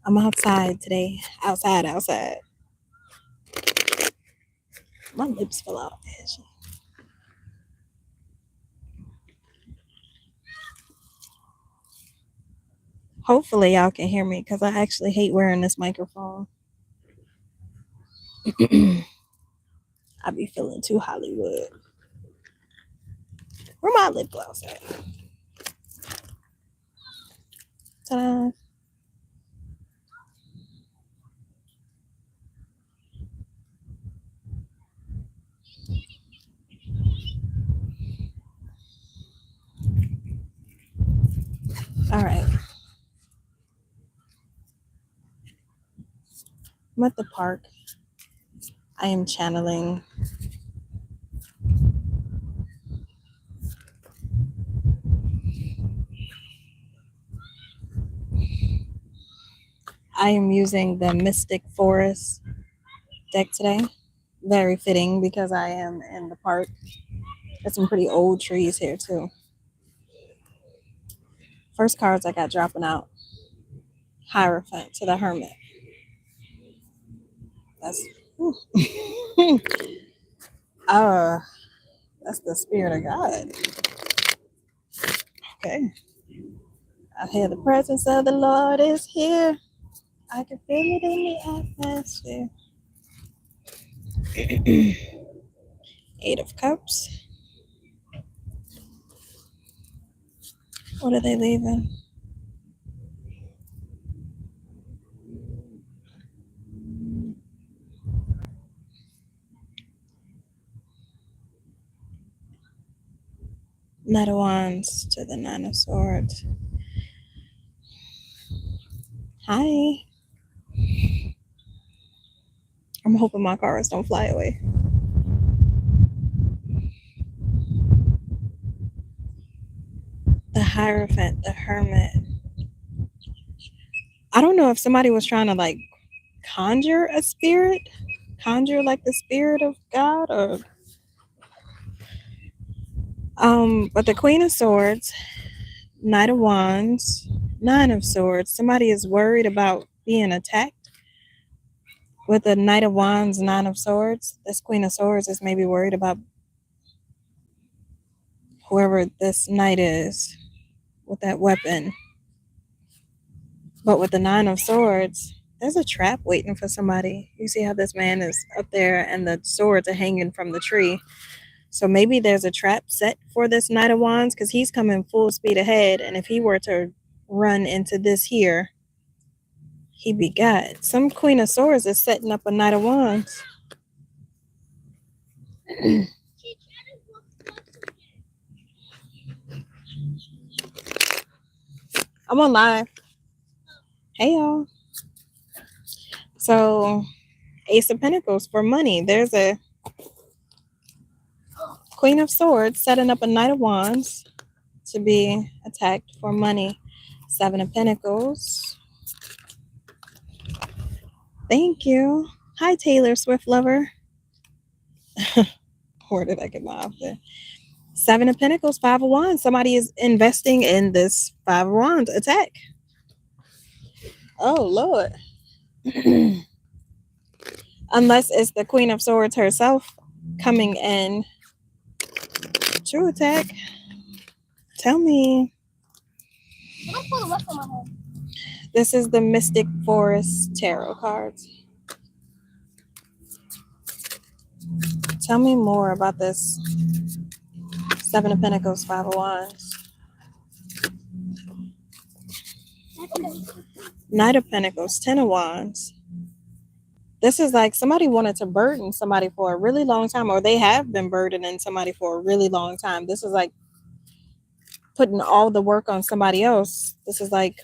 I'm outside today. Outside. My lips fell out. Hopefully y'all can hear me because I actually hate wearing this microphone. I be feeling too Hollywood. Where my lip gloss at? Ta-da. All right. I'm at the park. I am channeling I am using the Mystic Forest deck today. Very fitting because I am in the park. There's some pretty old trees here too. First cards I got dropping out. Hierophant to the Hermit. That's that's the spirit of God. Okay. I hear the presence of the Lord is here. I can feel it in the atmosphere. Eight of Cups. What are they leaving? Knight of Wands to the Nine of Swords. Hi. I'm hoping my cards don't fly away. The Hierophant, the Hermit. I don't know if somebody was trying to like conjure a spirit, conjure like the spirit of God, or but the Queen of Swords, Knight of Wands, Nine of Swords. Somebody is worried about being attacked with the Knight of Wands, Nine of Swords. This Queen of Swords is maybe worried about whoever this knight is with that weapon. But with the Nine of Swords, there's a trap waiting for somebody. You see how this man is up there and the swords are hanging from the tree. So maybe there's a trap set for this Knight of Wands because he's coming full speed ahead. And if he were to run into this here, he'd be got. Some Queen of Swords is setting up a Knight of Wands. I'm on live. Hey, y'all. So, Ace of Pentacles for money. There's a Queen of Swords setting up a Knight of Wands to be attacked for money. Seven of Pentacles. Thank you. Hi, Taylor Swift lover. Where did I get my outfit? Seven of Pentacles, Five of Wands. Somebody is investing in this Five of Wands attack. Oh, Lord. Unless it's the Queen of Swords herself coming in to attack. Tell me. This is the Mystic Forest Tarot cards. Tell me more about this Seven of Pentacles, Five of Wands. Knight of Pentacles, Ten of Wands. This is like somebody wanted to burden somebody for a really long time, or they have been burdening somebody for a really long time. This is like putting all the work on somebody else. This is like,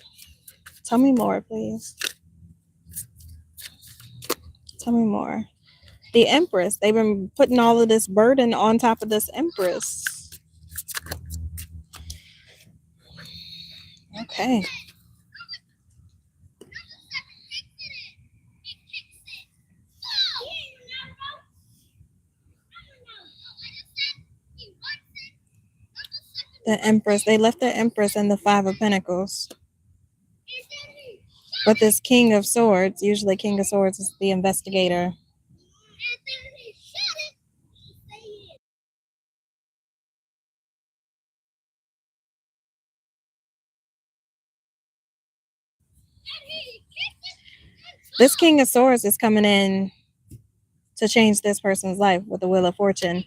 tell me more, please. Tell me more. The Empress. They've been putting all of this burden on top of this Empress. Okay. The Empress. They left the Empress and the Five of Pentacles. But this King of Swords, usually King of Swords is the investigator. This King of Swords is coming in to change this person's life with the Wheel of Fortune.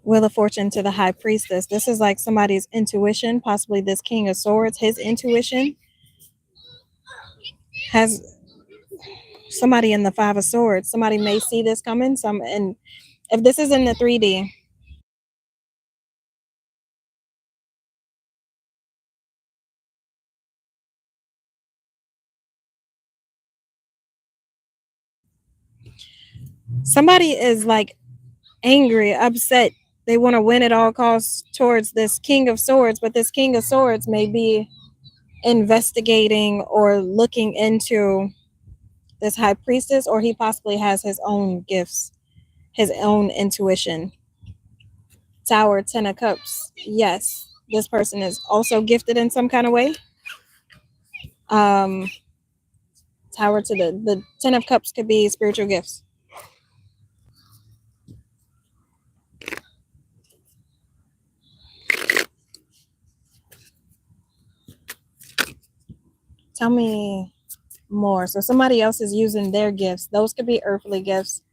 Wheel of Fortune to the High Priestess. This is like somebody's intuition, possibly this King of Swords. His intuition has somebody in the Five of Swords. Somebody may see this coming. And if this is in the 3D, somebody is like angry, upset. They want to win at all costs towards this King of Swords, but this King of Swords may be investigating or looking into this High Priestess, or he possibly has his own gifts, his own intuition. Tower, 10 of Cups. Yes, this person is also gifted in some kind of way. Tower to the 10 of Cups could be spiritual gifts. Tell me more. So somebody else is using their gifts. Those could be earthly gifts.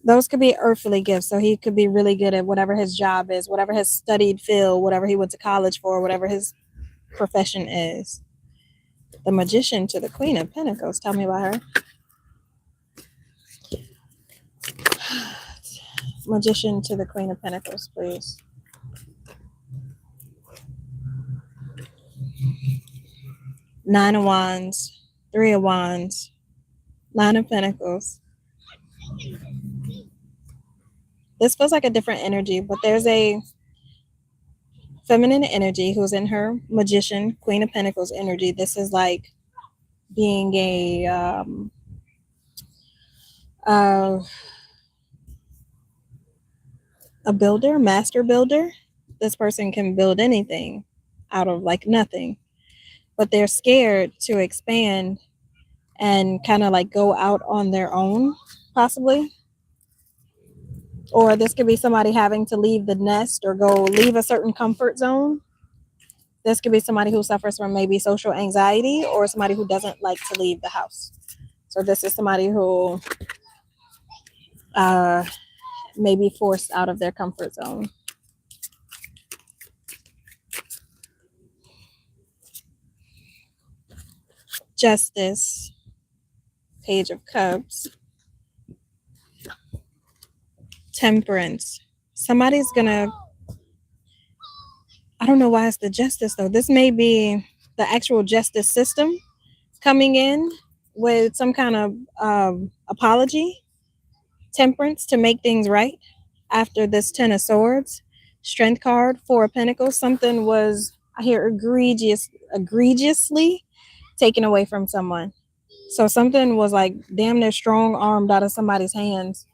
Those could be earthly gifts. So he could be really good at whatever his job is, whatever his studied field, whatever he went to college for, whatever his profession is. The Magician to the Queen of Pentacles. Tell me about her. Magician to the Queen of Pentacles, please. Nine of Wands, Three of Wands, Nine of Pentacles. This feels like a different energy, but there's a feminine energy who's in her Magician, Queen of Pentacles energy. This is like being a builder, master builder. This person can build anything out of like nothing, but they're scared to expand and kind of like go out on their own, possibly. Or this could be somebody having to leave the nest or go leave a certain comfort zone. This could be somebody who suffers from maybe social anxiety, or somebody who doesn't like to leave the house. So this is somebody who may be forced out of their comfort zone. Justice, Page of Cups, Temperance. Somebody's gonna, I don't know why it's the justice though. This may be the actual justice system coming in with some kind of apology, temperance to make things right after this 10 of Swords. Strength card, Four of Pentacles. Something was, I hear, egregiously taken away from someone. So something was like damn near strong armed out of somebody's hands.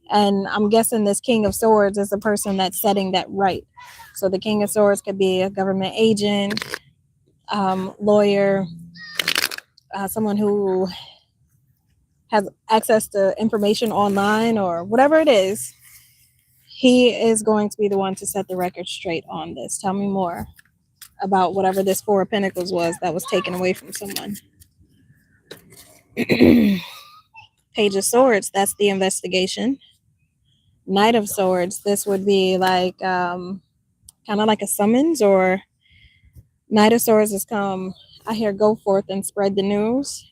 And I'm guessing this King of Swords is the person that's setting that right. So the King of Swords could be a government agent, lawyer, someone who has access to information online or whatever it is. He is going to be the one to set the record straight on this. Tell me more about whatever this Four of Pentacles was that was taken away from someone. Page of Swords, that's the investigation. Knight of Swords, this would be like kind of like a summons, or Knight of Swords has come, I hear, go forth and spread the news.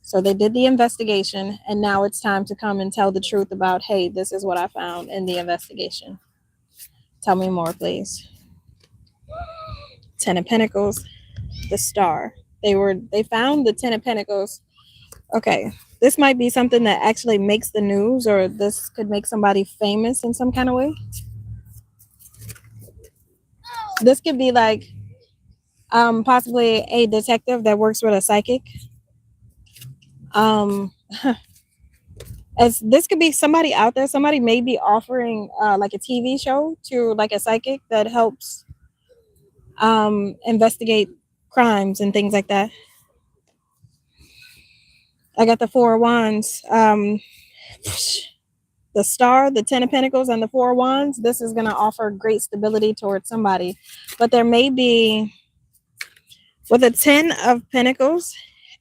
So they did the investigation, and now it's time to come and tell the truth about, hey, this is what I found in the investigation. Tell me more, please. Ten of Pentacles, the Star. They found the Ten of Pentacles. Okay, this might be something that actually makes the news, or this could make somebody famous in some kind of way. This could be like possibly a detective that works with a psychic. As this could be somebody out there, somebody may be offering like a TV show to like a psychic that helps investigate crimes and things like that. I got the Four of Wands, the Star, the Ten of Pentacles, and the Four of Wands. This is going to offer great stability towards somebody, but there may be, with the Ten of Pentacles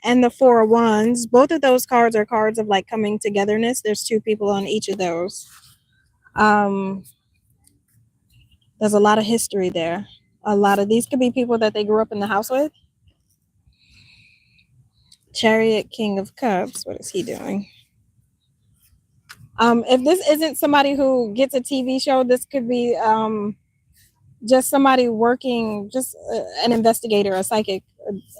and the Four of Wands, both of those cards are cards of like coming togetherness. There's two people on each of those. There's a lot of history there. A lot of these could be people that they grew up in the house with. Chariot, King of Cups. What is he doing? If this isn't somebody who gets a TV show, this could be just somebody working, just an investigator, a psychic,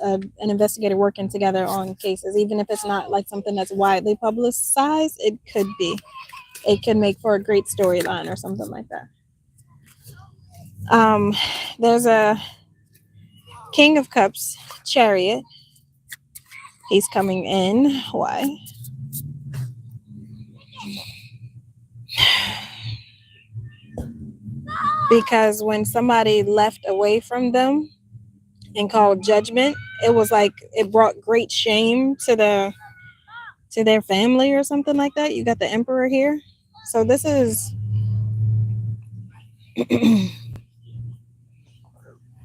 an investigator working together on cases. Even if it's not like something that's widely publicized, it could be. It can make for a great storyline or something like that. There's a King of Cups, Chariot. He's coming in. Why? Because when somebody left away from them and called judgment, it was like it brought great shame to their family or something like that. You got the Emperor here. So this is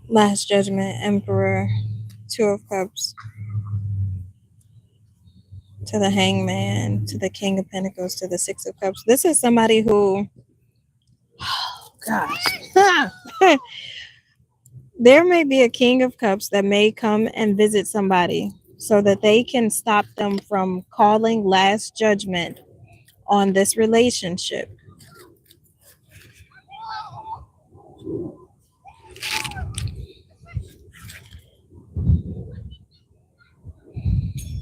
Last Judgment, Emperor, Two of Cups, to the Hangman, to the King of Pentacles, to the Six of Cups. This is somebody who, oh gosh, there may be a King of Cups that may come and visit somebody so that they can stop them from calling last judgment on this relationship.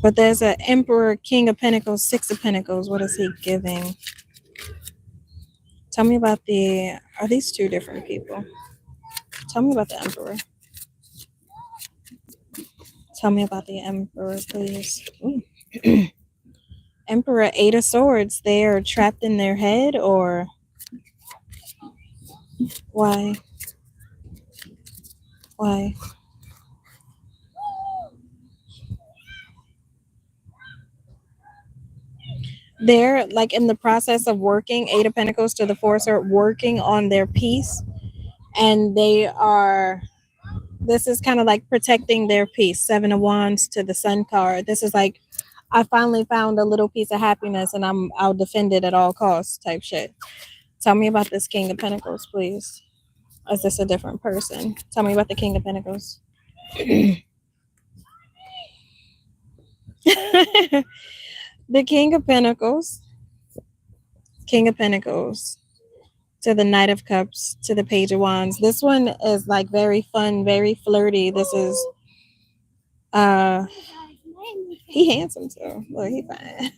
But there's an Emperor, King of Pentacles, Six of Pentacles. What is he giving? Tell me about are these two different people? Tell me about the Emperor. Tell me about the Emperor, please. Emperor, Eight of Swords. They are trapped in their head, or why? Why? They're like in the process of working, Eight of Pentacles to the Four of Swords, working on their peace. And this is kind of like protecting their peace. Seven of Wands to the Sun card. This is like, I finally found a little piece of happiness and I'll defend it at all costs type shit. Tell me about this King of Pentacles, please. Is this a different person? Tell me about the King of Pentacles. The King of Pentacles. King of Pentacles. To the Knight of Cups. To the Page of Wands. This one is like very fun, very flirty. This is he handsome too. Look, he fine.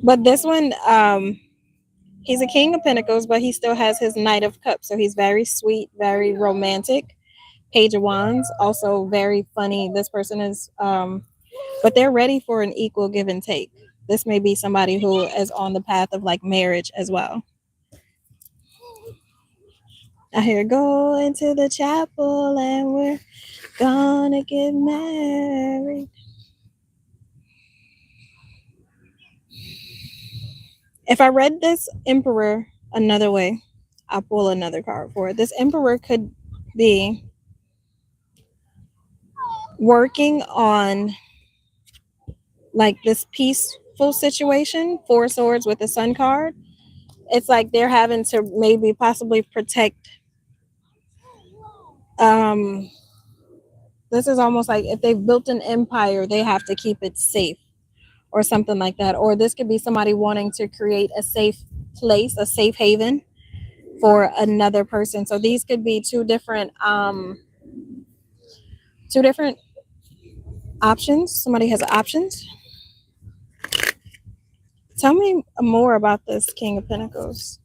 But this one, he's a King of Pentacles, but he still has his Knight of Cups. So he's very sweet, very romantic. Page of Wands, also very funny. This person is, but they're ready for an equal give and take. This may be somebody who is on the path of like marriage as well. I hear going to the chapel and we're gonna get married. If I read this Emperor another way, I'll pull another card for it. This Emperor could be working on like this peaceful situation. Four of Swords with the Sun card. It's like they're having to maybe possibly protect. This is almost like if they've built an empire, they have to keep it safe or something like that. Or this could be somebody wanting to create a safe place, a safe haven for another person. So these could be two different options. Somebody has options. Tell me more about this King of Pentacles.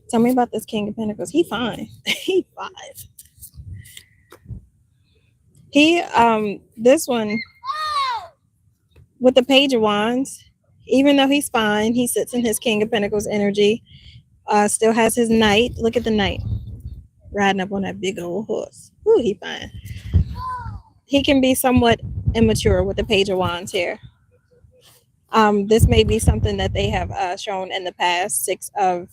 Tell me about this King of Pentacles. He fine. He fine. He this one with the Page of Wands, Even though he's fine, he sits in his King of Pentacles energy. Still has his knight. Look at the knight riding up on that big old horse. Ooh, he fine. He can be somewhat immature with the Page of Wands here. This may be something that they have shown in the past. 6 of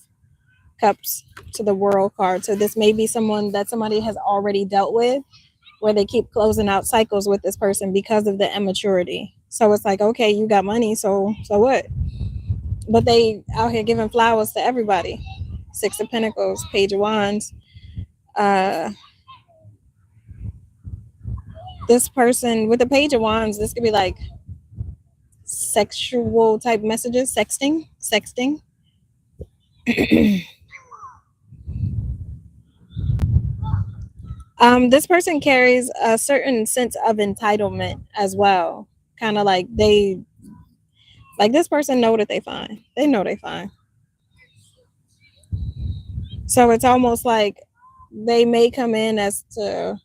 Cups to the World card. So this may be someone that somebody has already dealt with, where they keep closing out cycles with this person because of the immaturity. So it's like, okay, you got money, so what? But they out here giving flowers to everybody. 6 of Pentacles, Page of Wands. This person with the Page of Wands, this could be like sexual type messages, sexting. This person carries a certain sense of entitlement as well. Kind of like this person know that they fine. They know they fine. So it's almost like they may come in as to,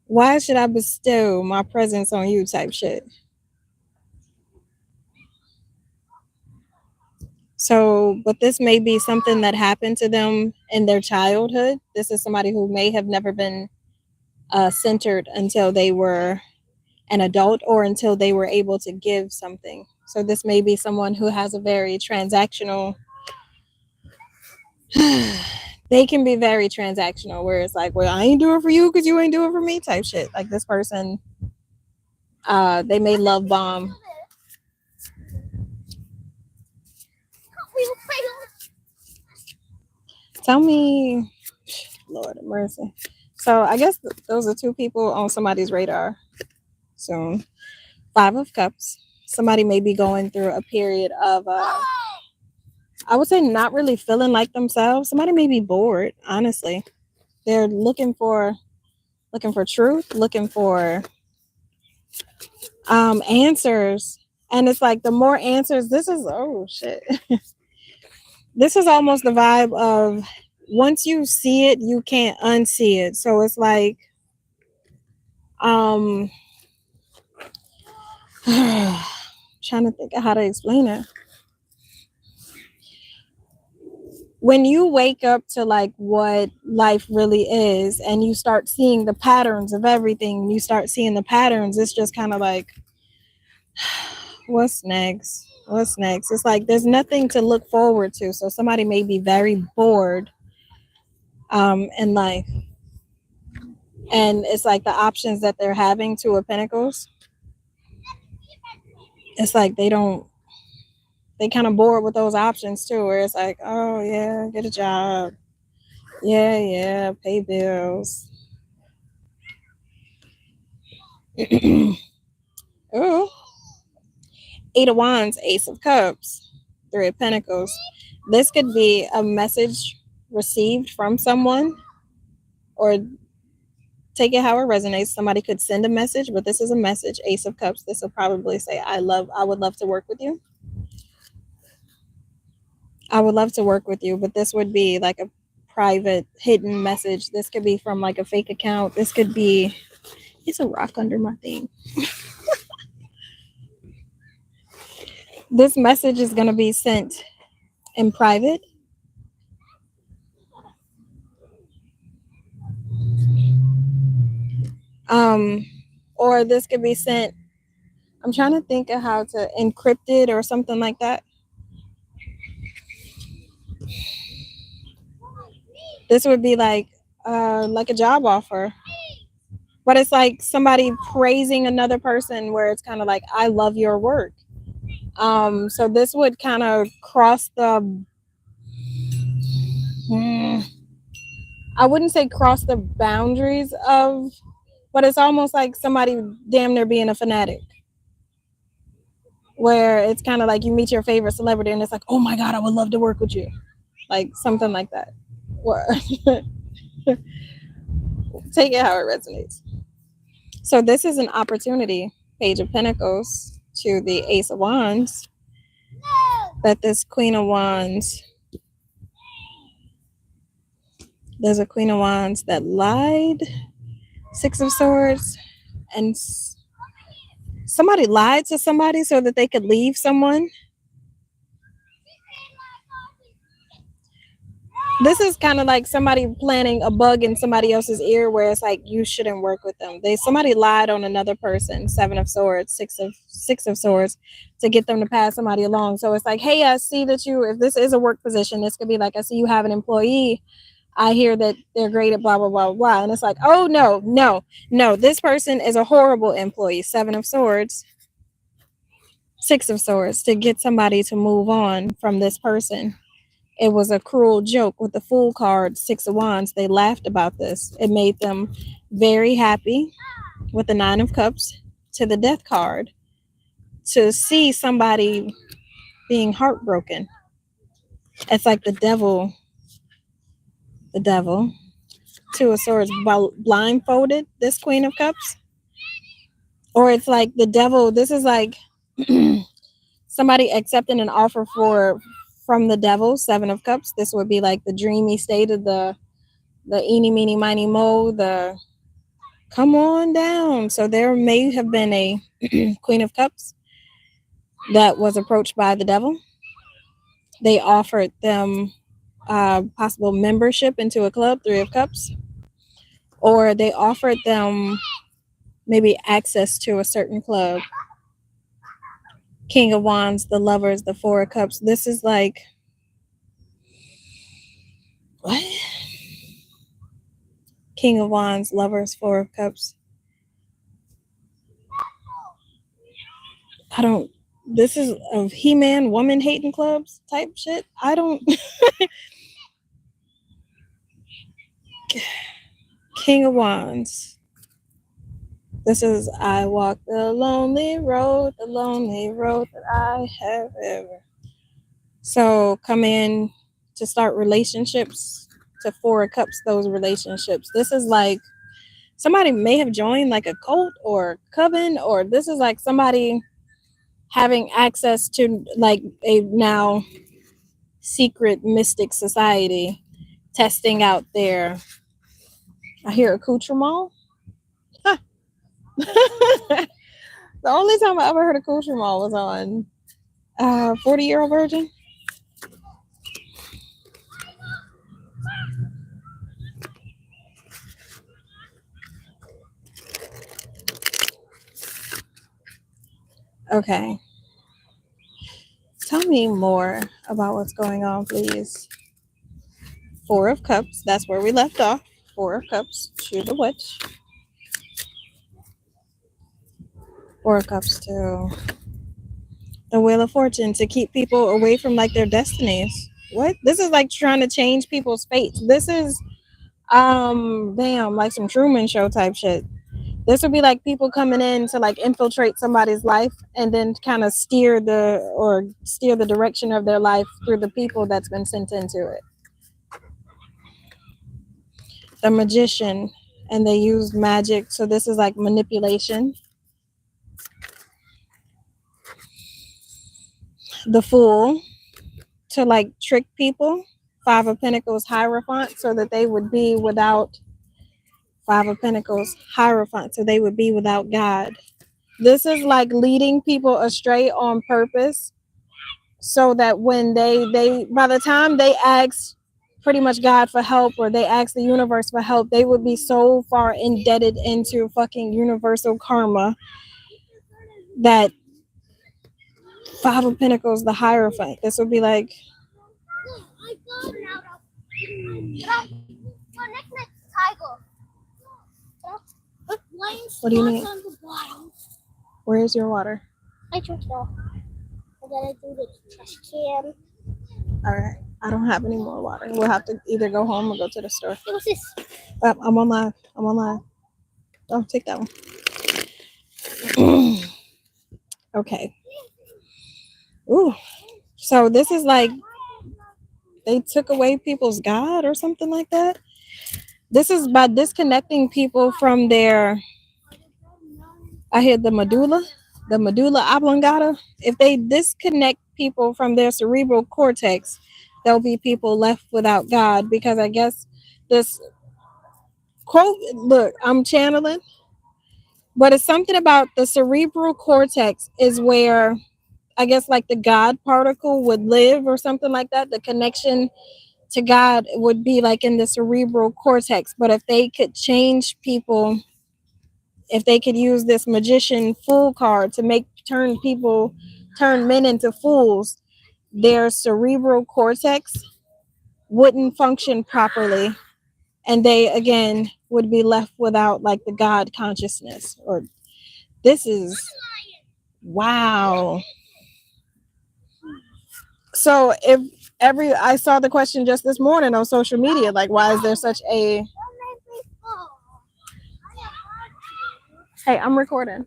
why should I bestow my presence on you type shit. So, but this may be something that happened to them in their childhood. This is somebody who may have never been centered until they were an adult or until they were able to give something. So this may be someone who has a very transactional they can be very transactional, where it's like, well, I ain't doing for you because you ain't doing for me type shit. Like this person, they may love bomb. Tell me, Lord of mercy. So I guess those are 2 people on somebody's radar soon. 5 of Cups. Somebody may be going through a period of, I would say, not really feeling like themselves. Somebody may be bored, honestly. They're looking for truth, looking for answers. And it's like the more answers, this is, oh shit. This is almost the vibe of, once you see it, you can't unsee it. So it's like, trying to think of how to explain it. When you wake up to like what life really is, and you start seeing the patterns of everything, you start seeing the patterns, it's just kind of like, what's next? It's like there's nothing to look forward to. So somebody may be very bored in life. And it's like the options that they're having, 2 of Pentacles. It's like they kind of bored with those options too, where it's like, oh yeah, get a job. Yeah, pay bills. Oh. 8 of Wands, Ace of Cups, 3 of Pentacles. This could be a message received from someone, or take it how it resonates. Somebody could send a message, but this is a message. Ace of Cups. This will probably say, I would love to work with you. I would love to work with you, but this would be like a private hidden message. This could be from like a fake account. This could be, it's a rock under my thing. This message is going to be sent in private. Or this could be sent, I'm trying to think of how to encrypt it or something like that. This would be like a job offer, but it's like somebody praising another person, where it's kind of like, I love your work. So this would kind of cross the, I wouldn't say cross the boundaries of, but it's almost like somebody damn near being a fanatic, where it's kind of like you meet your favorite celebrity and it's like, oh my God, I would love to work with you. Like something like that. Take it how it resonates. So this is an opportunity, Page of Pentacles to the Ace of Wands, that this Queen of Wands, there's a Queen of Wands that lied, 6 of Swords, and somebody lied to somebody so that they could leave someone. This is kind of like somebody planting a bug in somebody else's ear where it's like you shouldn't work with them. Somebody lied on another person, 7 of Swords, six of Swords, to get them to pass somebody along. So it's like, hey, I see that if this is a work position, this could be like, I see you have an employee. I hear that they're great at blah, blah, blah, blah. And it's like, oh, no, this person is a horrible employee. 7 of Swords, 6 of Swords, to get somebody to move on from this person. It was a cruel joke with the Fool card, 6 of Wands. They laughed about this. It made them very happy with the 9 of Cups to the Death card to see somebody being heartbroken. It's like the devil, 2 of Swords, blindfolded this Queen of Cups. Or it's like the devil, this is like somebody accepting an offer from the devil, 7 of Cups. This would be like the dreamy state of the eeny, meeny, miny, mo, the come on down. So there may have been a Queen of Cups that was approached by the devil. They offered them possible membership into a club, 3 of Cups. Or they offered them maybe access to a certain club. King of Wands, the Lovers, the 4 of Cups. This is like, what? King of Wands, Lovers, 4 of Cups. This is of He-Man woman hating clubs type shit. King of Wands. This is, I walk the lonely road that I have ever. So come in to start relationships, to 4 of Cups, those relationships. This is like somebody may have joined like a cult or coven, or this is like somebody having access to like a now secret mystic society, testing out their, I hear accoutrement. Huh. The only time I ever heard accoutrement was on 40-Year-Old Virgin. Okay. Tell me more about what's going on, please. 4 of Cups. That's where we left off. 4 of Cups to the Witch. 4 of Cups to the Wheel of Fortune, to keep people away from like their destinies. What? This is like trying to change people's fates. This is like some Truman Show type shit. This would be like people coming in to like infiltrate somebody's life and then kind of steer the direction of their life through the people that's been sent into it. The Magician, and they use magic. So this is like manipulation. The Fool, to like trick people. 5 of Pentacles, Hierophant, so that they would be without 5 of Pentacles, Hierophant, so they would be without God. This is like leading people astray on purpose, so that when they by the time they ask pretty much God for help, or they ask the universe for help, they would be so far indebted into fucking universal karma that 5 of Pentacles, the Hierophant, this would be like, what do you mean? Where's your water? I took it off. I gotta do the trash can. Alright, I don't have any more water. We'll have to either go home or go to the store. What's this? I'm on live. Oh, take that one. Okay. Ooh. So this is like they took away people's God or something like that. This is by disconnecting people from their, I hear the medulla oblongata. If they disconnect people from their cerebral cortex, there'll be people left without God, because I guess this quote, look, I'm channeling. But it's something about the cerebral cortex is where I guess like the God particle would live or something like that. The connection to God would be like in the cerebral cortex. But if they could change people, if they could use this magician fool card to turn men into fools, their cerebral cortex wouldn't function properly, and they again would be left without like the God consciousness. Or this is wow. So if I saw the question just this morning on social media, like why is there such a hey, I'm recording.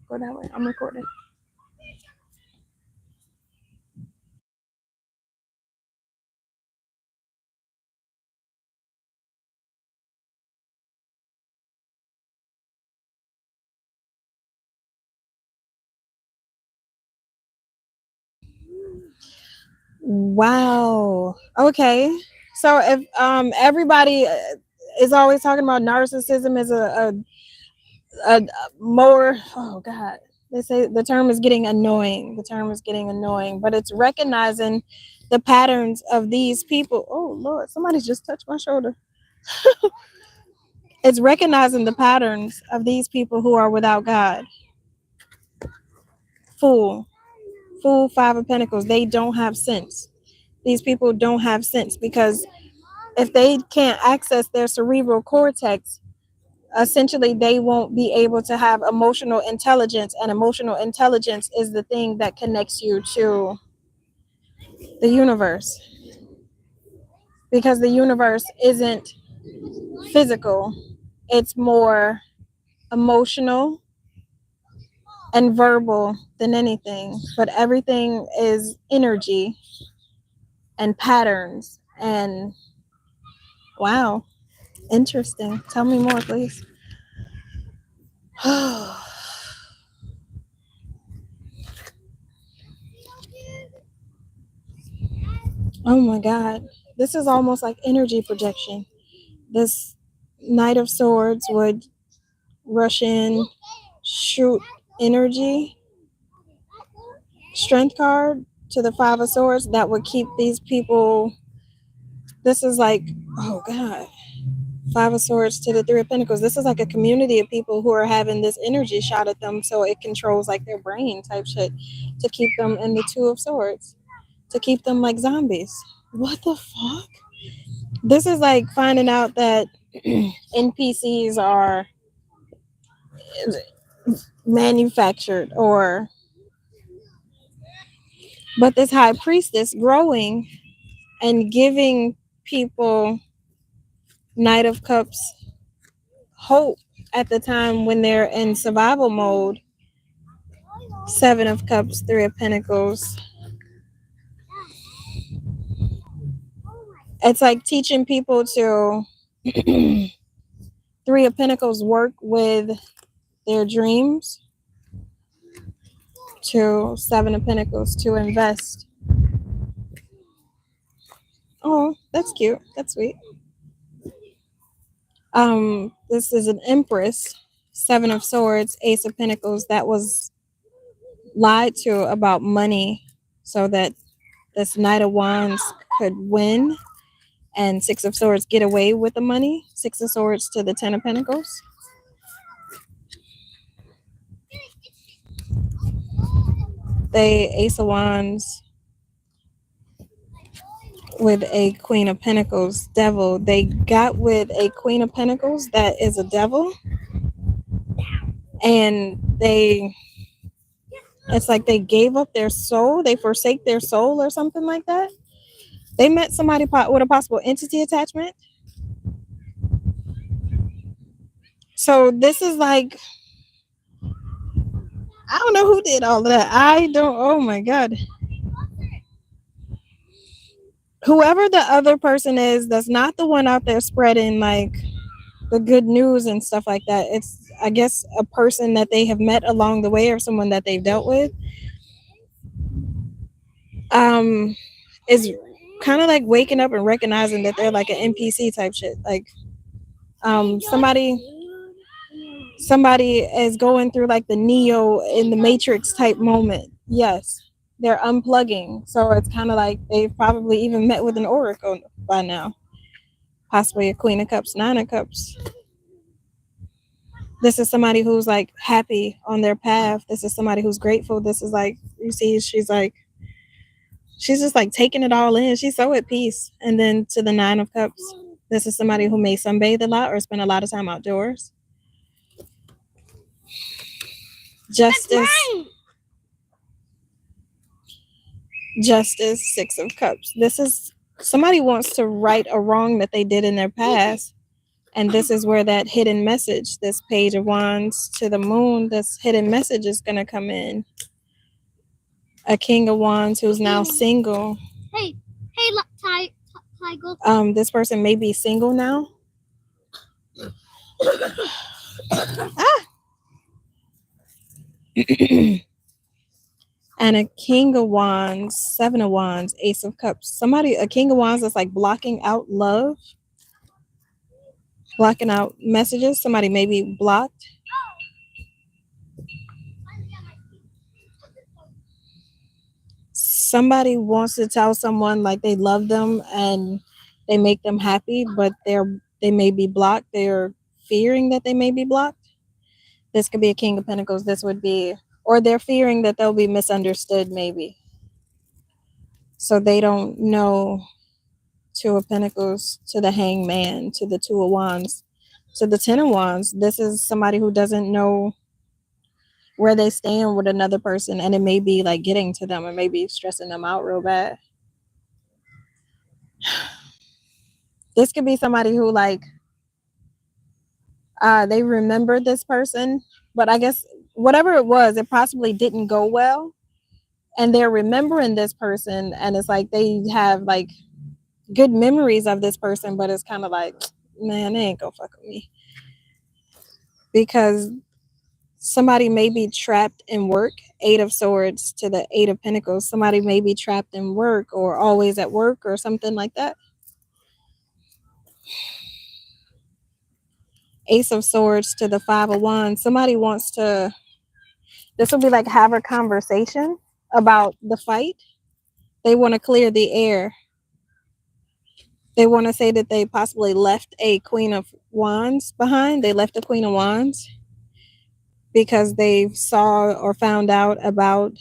Go that way. I'm recording. Wow. Okay. So if everybody is always talking about narcissism as a more, oh god, they say the term is getting annoying. The term is getting annoying, but it's recognizing the patterns of these people. Oh Lord, somebody just touched my shoulder. It's recognizing the patterns of these people who are without God. Fool, fool, Five of Pentacles. They don't have sense. These people don't have sense because if they can't access their cerebral cortex, essentially they won't be able to have emotional intelligence, and emotional intelligence is the thing that connects you to the universe, because the universe isn't physical, it's more emotional and verbal than anything, but everything is energy and patterns. And wow, interesting. Tell me more, please. Oh my God. This is almost like energy projection. This Knight of Swords would rush in, shoot energy, strength card to the Five of Swords that would keep these people. This is like, oh God. Five of Swords to the Three of Pentacles. This is like a community of people who are having this energy shot at them, so it controls like their brain type shit to keep them in the Two of Swords, to keep them like zombies. What the fuck? This is like finding out that NPCs are manufactured, or but this high priestess growing and giving people Knight of Cups hope at the time when they're in survival mode. Seven of Cups, Three of Pentacles. It's like teaching people to Three of Pentacles work with their dreams, to Seven of Pentacles to invest. Oh, that's cute. That's sweet. This is an Empress, Seven of Swords, Ace of Pentacles, that was lied to about money so that this Knight of Wands could win, and Six of Swords get away with the money. Six of Swords to the Ten of Pentacles. They Ace of Wands with a Queen of Pentacles, Devil. They got with a Queen of Pentacles that is a devil, and it's like they gave up their soul, they forsake their soul or something like that. They met somebody with a possible entity attachment. So this is like, I don't know who did all of that. I don't, oh my God. Whoever the other person is that's not the one out there spreading like the good news and stuff like that, it's, I guess, a person that they have met along the way or someone that they've dealt with, is kind of like waking up and recognizing that they're like an NPC type shit. Like somebody Somebody is going through like the Neo in the Matrix type moment. Yes, they're unplugging. So it's kind of like they've probably even met with an oracle by now. Possibly a Queen of Cups, Nine of Cups. This is somebody who's like happy on their path. This is somebody who's grateful. This is like, you see, she's just like taking it all in. She's so at peace. And then to the Nine of Cups, this is somebody who may sunbathe a lot or spend a lot of time outdoors. Justice. Justice, Six of Cups. This is somebody wants to right a wrong that they did in their past. And this is where that hidden message, this Page of Wands to the Moon, this hidden message is going to come in. A King of Wands who's now single. Hey, Tiger. This person may be single now. And a King of Wands, Seven of Wands, Ace of Cups. A King of Wands that's like blocking out love, blocking out messages. Somebody may be blocked. Somebody wants to tell someone like they love them and they make them happy, but they may be blocked. They're fearing that they may be blocked. This could be a King of Pentacles. This would be, or they're fearing that they'll be misunderstood maybe. So they don't know. Two of Pentacles to the Hangman, to the Two of Wands, to the Ten of Wands. This is somebody who doesn't know where they stand with another person, and it may be like getting to them. It may be stressing them out real bad. This could be somebody who like they remember this person, but I guess whatever it was, it possibly didn't go well, and they're remembering this person, and it's like they have like good memories of this person, but it's kind of like, man, they ain't gonna fuck with me. Because somebody may be trapped in work. Eight of Swords to the Eight of Pentacles. Somebody may be trapped in work or always at work or something like that. Ace of Swords to the Five of Wands. Somebody wants to, this will be like have a conversation about the fight. They want to clear the air. They want to say that they possibly left a Queen of Wands behind. They left a Queen of Wands because they saw or found out about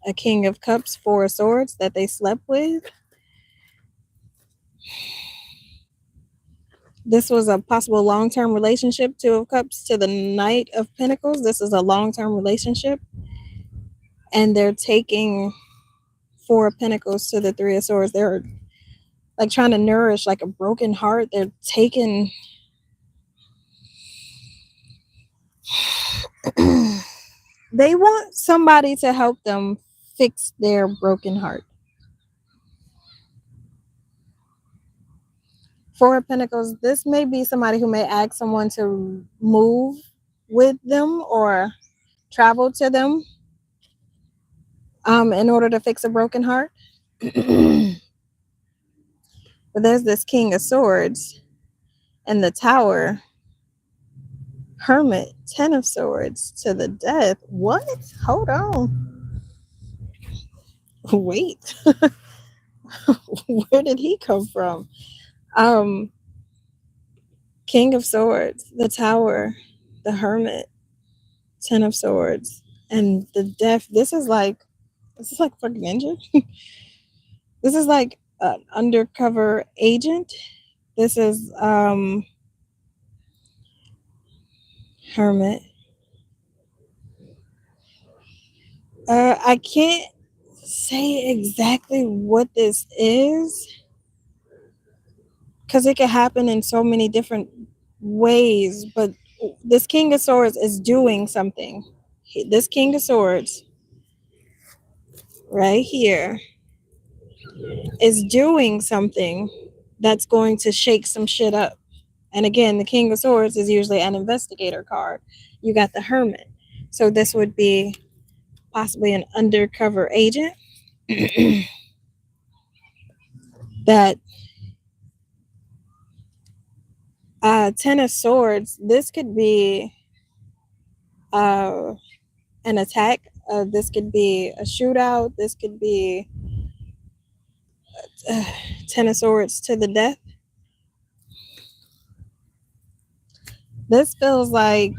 a King of Cups, Four of Swords that they slept with. This was a possible long-term relationship. Two of Cups to the Knight of Pentacles. This is a long-term relationship. And they're taking Four of Pentacles to the Three of Swords. They're like trying to nourish like a broken heart. They're taking they want somebody to help them fix their broken heart. Four of Pentacles, this may be somebody who may ask someone to move with them or travel to them in order to fix a broken heart. But there's this King of Swords and the Tower, Hermit, Ten of Swords to the Death. What? Hold on. Wait. Where did he come from? King of Swords, the Tower, the Hermit, Ten of Swords, and the Death. This is like fucking ninja. This is like an undercover agent. This is Hermit. I can't say exactly what this is because it could happen in so many different ways, but this King of Swords is doing something. This King of Swords right here is doing something that's going to shake some shit up. And again, the King of Swords is usually an investigator card. You got the Hermit. So this would be possibly an undercover agent that Ten of Swords, this could be an attack. This could be a shootout. This could be 10 of swords to the death. This feels like,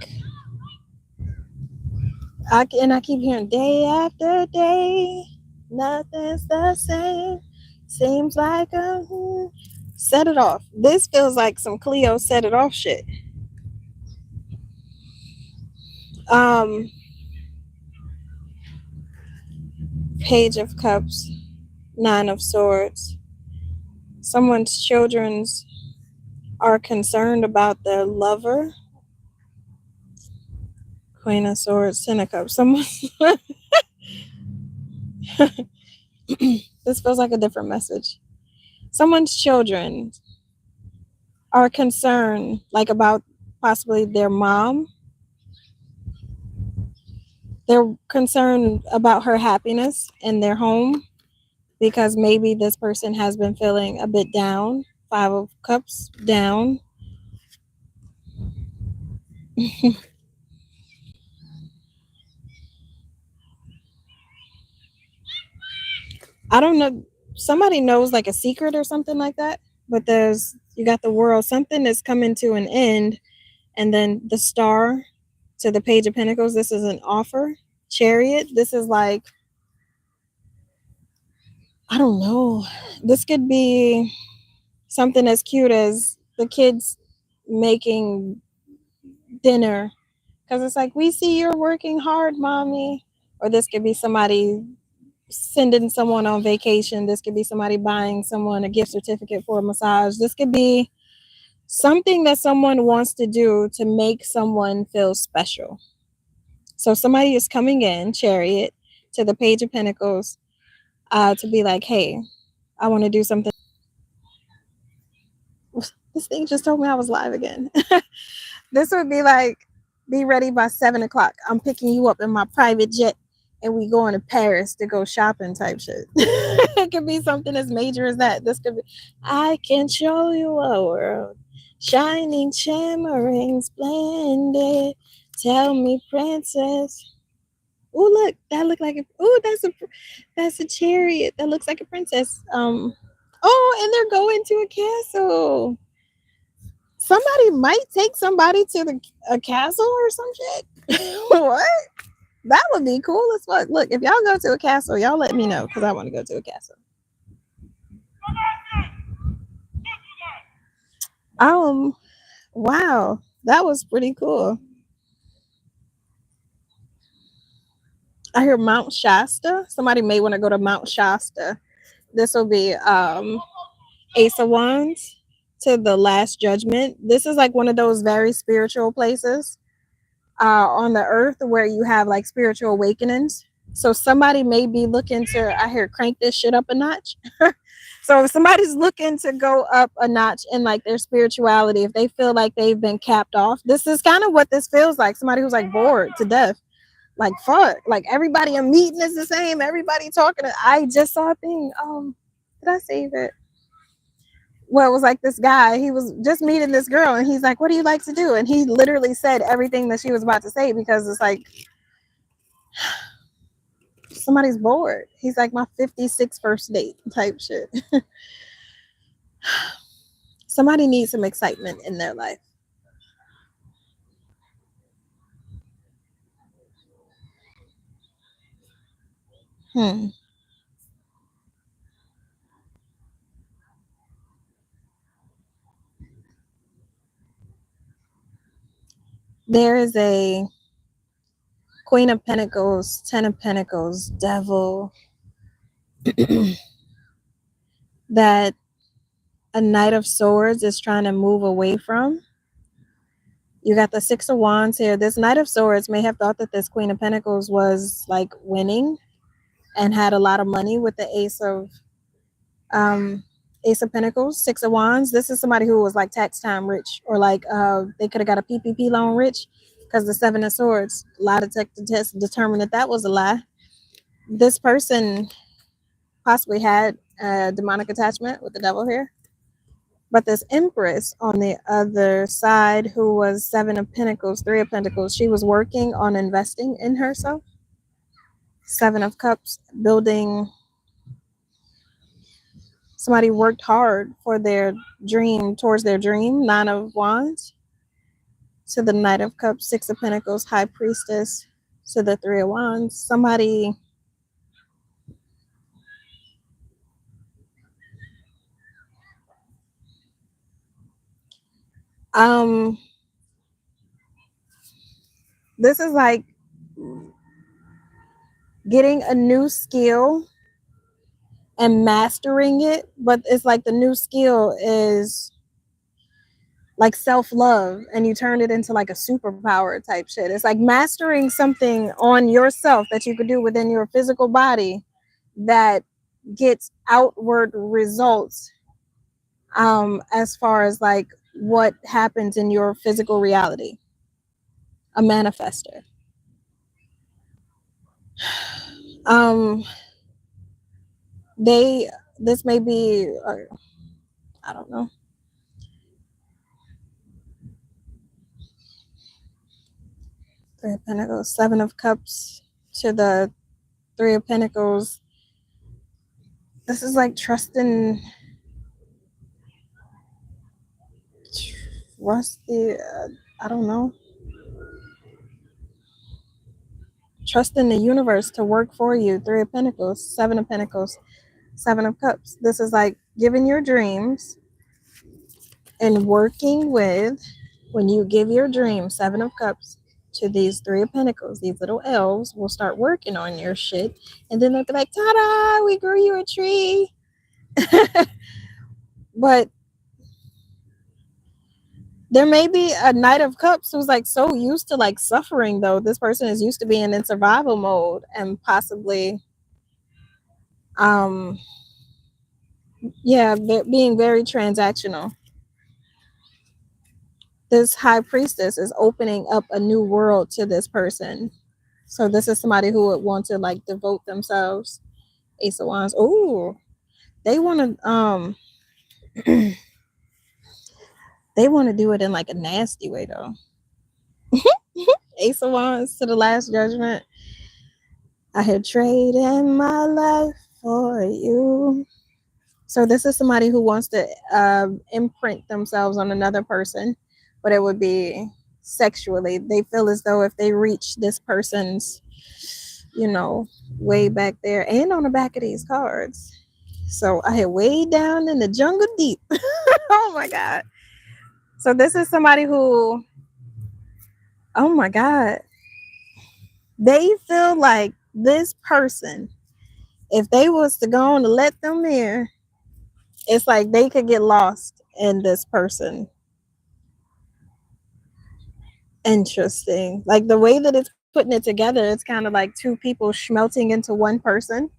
I keep hearing day after day, nothing's the same. Seems like set it off. This feels like some Cleo set it off shit. Page of Cups, Nine of Swords. Someone's children's are concerned about their lover. Queen of Swords, Ten of Cups. Someone. This feels like a different message. Someone's children are concerned, like, about possibly their mom. They're concerned about her happiness in their home because maybe this person has been feeling a bit down. Five of Cups, down. I don't know. Somebody knows like a secret or something like that. But you got the World. Something is coming to an end. And then the Star to the Page of Pentacles. This is an offer. Chariot. This is like, I don't know. This could be something as cute as the kids making dinner. Because it's like, we see you're working hard, mommy. Or this could be somebody sending someone on vacation. This could be somebody buying someone a gift certificate for a massage. This could be something that someone wants to do to make someone feel special. So somebody is coming in, Chariot, to the Page of Pentacles, to be like, hey, I want to do something. This thing just told me I was live again. This would be like, be ready by 7 o'clock. I'm picking you up in my private jet and we going to Paris to go shopping type shit. It could be something as major as that. This could be, I can show you a world. Shining shimmering splendid. Tell me, princess. Oh, look, that looked like that's a chariot. That looks like a princess. Oh, and they're going to a castle. Somebody might take somebody to a castle or some shit. What? That would be cool as fuck. Look, if y'all go to a castle, y'all let me know because I want to go to a castle. Wow, that was pretty cool. I hear Mount Shasta. Somebody may want to go to Mount Shasta. This will be Ace of Wands to the Last Judgment. This is like one of those very spiritual places on the earth where you have like spiritual awakenings. So somebody may be looking to, I hear, crank this shit up a notch. So if somebody's looking to go up a notch in like their spirituality, if they feel like they've been capped off, this is kind of what this feels like. Somebody who's like bored to death. Like, fuck, like everybody I'm meeting is the same. Everybody talking. I just saw a thing. Did I save it? Well, it was like this guy, he was just meeting this girl and he's like, what do you like to do? And he literally said everything that she was about to say because it's like, somebody's bored. He's like, my 56th first date type shit. Somebody needs some excitement in their life. There is a Queen of Pentacles, Ten of Pentacles, Devil, that a Knight of Swords is trying to move away from. You got the Six of Wands here. This Knight of Swords may have thought that this Queen of Pentacles was like winning and had a lot of money with the Ace of Pentacles, Six of Wands. This is somebody who was like tax time rich, or like they could have got a PPP loan rich because the Seven of Swords, a lot of tests determined that was a lie. This person possibly had a demonic attachment with the devil here. But this Empress on the other side, who was Seven of Pentacles, Three of Pentacles, she was working on investing in herself. Seven of Cups, building. Somebody worked hard for their dream, towards their dream. Nine of Wands to the Knight of Cups, Six of Pentacles, High Priestess to the Three of Wands. Somebody this is like getting a new skill and mastering it, but it's like the new skill is like self-love, and you turn it into like a superpower type shit. It's like mastering something on yourself that you could do within your physical body that gets outward results, as far as like what happens in your physical reality. A manifester. This may be, I don't know. Three of Pentacles, Seven of Cups to the Three of Pentacles. This is like trusting, I don't know. Trusting the universe to work for you. Three of Pentacles, Seven of Pentacles, Seven of Cups. This is like giving your dreams and working with, when you give your dream, Seven of Cups, to these Three of Pentacles, these little elves will start working on your shit. And then they'll be like, ta-da, we grew you a tree. But there may be a Knight of Cups who's like so used to like suffering, though. This person is used to being in survival mode and possibly being very transactional. This High Priestess is opening up a new world to this person. So this is somebody who would want to like devote themselves. Ace of Wands. Oh, they want to they want to do it in like a nasty way though. Ace of Wands to the Last Judgment. I had traded my life for you. So this is somebody who wants to imprint themselves on another person, but it would be sexually. They feel as though if they reach this person's, way back there, and on the back of these cards. So I had way down in the jungle deep. Oh my God. So this is somebody who, oh my God, they feel like this person, if they was to go on to let them in, it's like they could get lost in this person. Interesting. Like the way that it's putting it together, it's kind of like two people smelting into one person.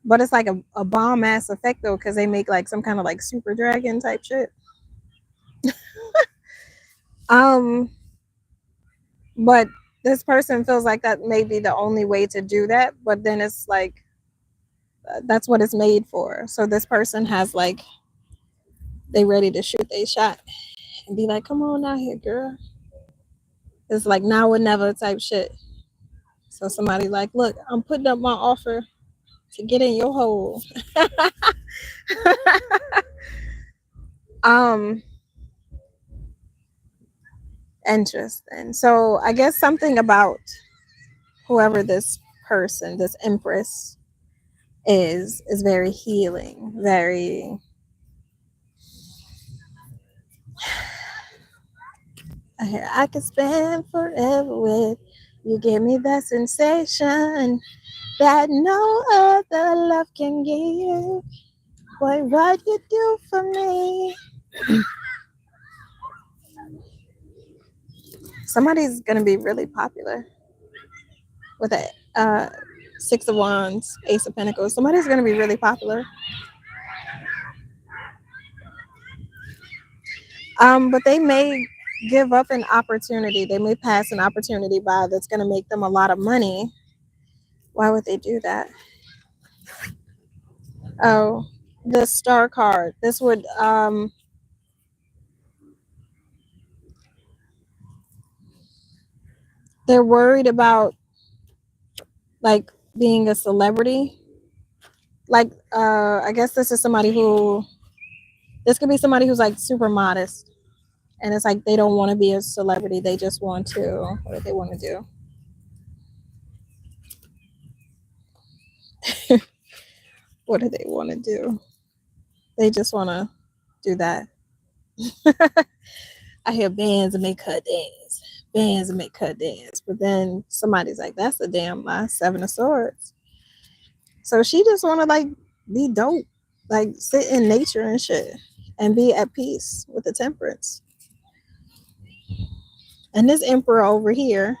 But it's like a bomb ass effect though, because they make like some kind of like super dragon type shit. But this person feels like that may be the only way to do that. But then it's like that's what it's made for. So this person has like, they ready to shoot they shot and be like, come on out here, girl. It's like now or never type shit. So somebody like, look, I'm putting up my offer to get in your hole. Interesting. So I guess something about whoever this person, this Empress is very healing, very I could spend forever with you. Give me that sensation that no other love can give. Boy, what you do for me. Somebody's gonna be really popular with a Six of Wands, Ace of Pentacles. Somebody's gonna be really popular. But they may give up an opportunity. They may pass an opportunity by that's gonna make them a lot of money. Why would they do that? Oh, the Star card. This would they're worried about like being a celebrity. Like I guess this is somebody who, this could be somebody who's like super modest, and it's like they don't want to be a celebrity, they just want to, what do they want to do? What do they want to do? They just want to do that. I hear bands and make her dance, bands and make her dance, but then somebody's like, that's a damn lie, 7 of Swords. So she just want to like be dope, like sit in nature and shit, and be at peace with the Temperance. And this Emperor over here,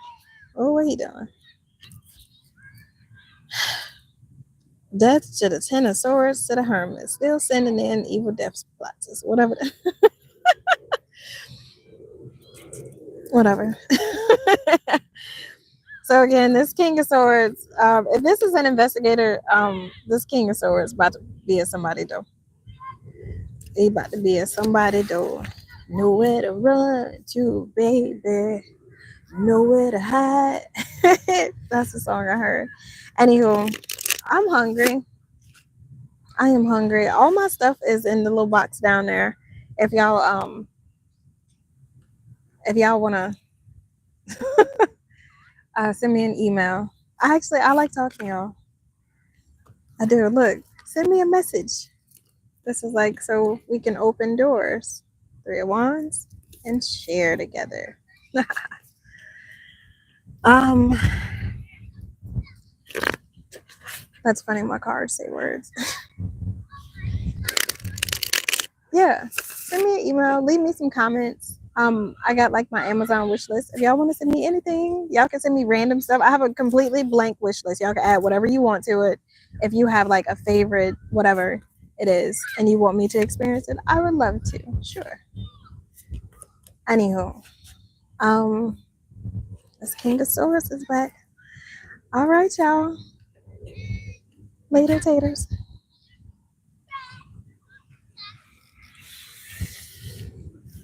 oh, what he doing? Death to the 10 of Swords to the Hermit, still sending in evil death plots, whatever. Whatever. So again, this King of Swords, if this is an investigator, this King of Swords about to be a somebody though. He about to be a somebody though. Nowhere to run to, baby. Nowhere to hide. That's the song I heard. Anywho, I'm hungry. I am hungry. All my stuff is in the little box down there. If y'all wanna send me an email. I like talking to y'all. I do. Look, send me a message. This is like so we can open doors. 3 of Wands and share together. That's funny. My cards say words. Yeah, send me an email. Leave me some comments. I got like my Amazon wish list. If y'all want to send me anything, y'all can send me random stuff. I have a completely blank wish list. Y'all can add whatever you want to it. If you have like a favorite, whatever it is, and you want me to experience it, I would love to. Sure. Anywho, this King of Swords is back. All right, y'all. Later, taters.